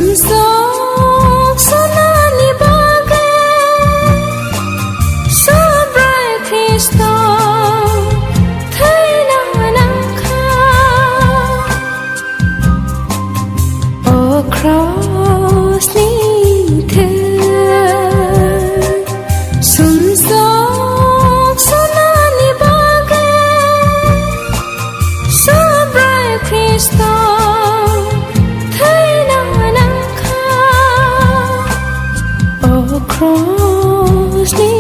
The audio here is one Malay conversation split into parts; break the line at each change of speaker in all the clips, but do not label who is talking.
Sumsok sonani bage Sobrai Kristo Thaina nakha O cross ni the Sumsok sonani bage Sobrai Kristo Cross ni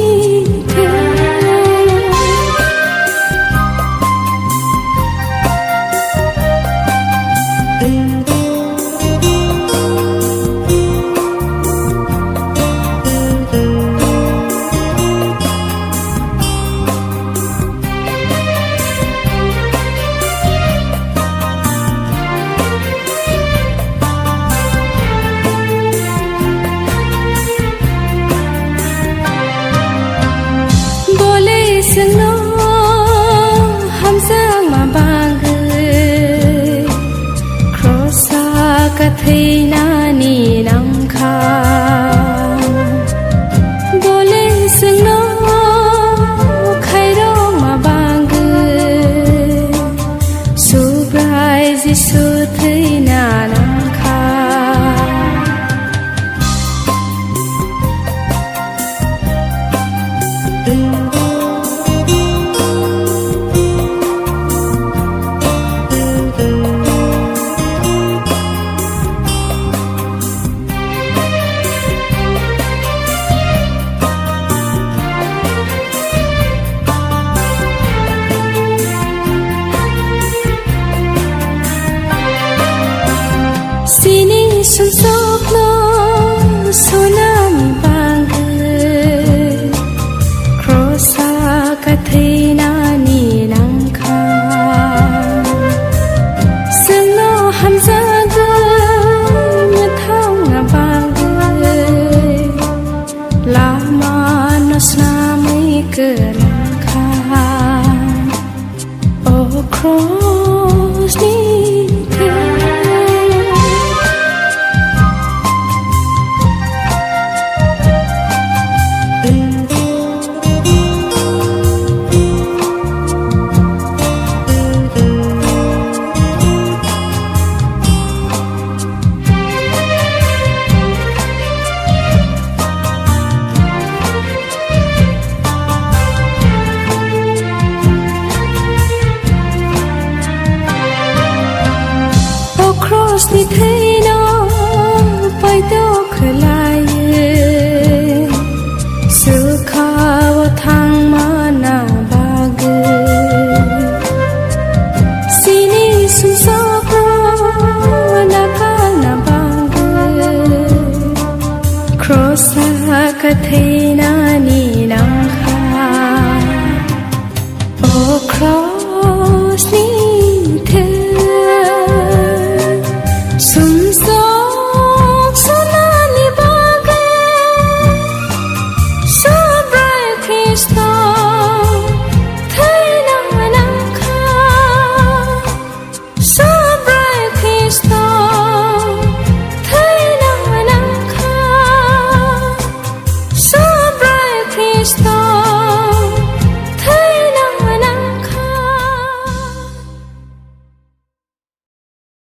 Kathina ni nam kha Dole singno khairo ma bang Surprise su thaina nam kha Sumsok no sonami bage Crossa kathina ni langkha Sengno hamza ga nyathau na bage Lama no snamai ke langkha Oh cross ni Cross ni thaino pai to khlai sukha wa thang ma na bag sini susa ko na ka na bag cross ka the